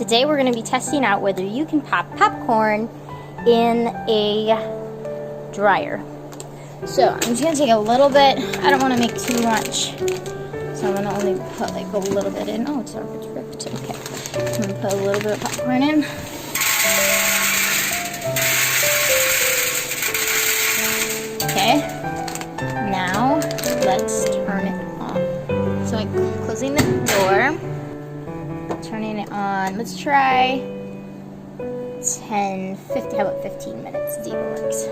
Today we're going to be testing out whether you can pop popcorn in a dryer. So I'm just going to take a little bit. I don't want to make too much. So I'm going to only put like a little bit in. Oh, it's already ripped. Okay. I'm going to put a little bit of popcorn in. Okay. Now let's turn it on. So I'm closing the door. Turning it on. Let's try 10, 50, how about 15 minutes? See if it works.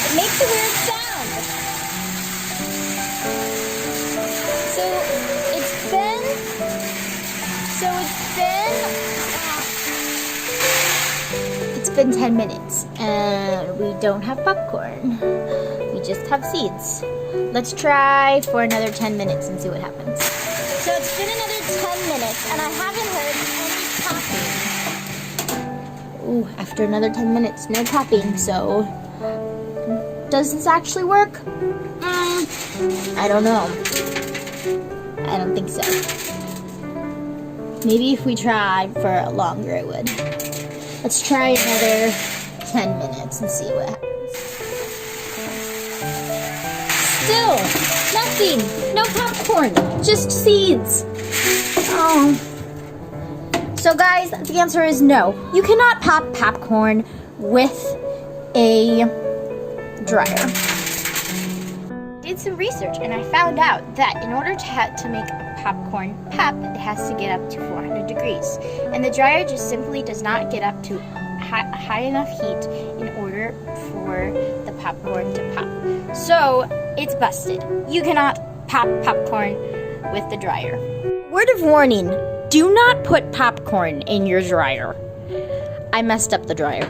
It makes a weird sound. It's been 10 minutes and we don't have popcorn. We just have seeds. Let's try for another 10 minutes and see what happens. So it's been another 10 minutes and I haven't heard any popping. Ooh, after another 10 minutes, no popping. So, does this actually work? I don't know. I don't think so. Maybe if we tried for longer, it would. Let's try another 10 minutes and see what happens. Still, nothing. No popcorn. Just seeds. Oh. So guys, the answer is no. You cannot pop popcorn with a dryer. I did some research and I found out that in order to make popcorn pop, it has to get up to 400 degrees. And the dryer just simply does not get up to high enough heat in order for the popcorn to pop. So it's busted. You cannot pop popcorn with the dryer. Word of warning, do not put popcorn in your dryer. I messed up the dryer.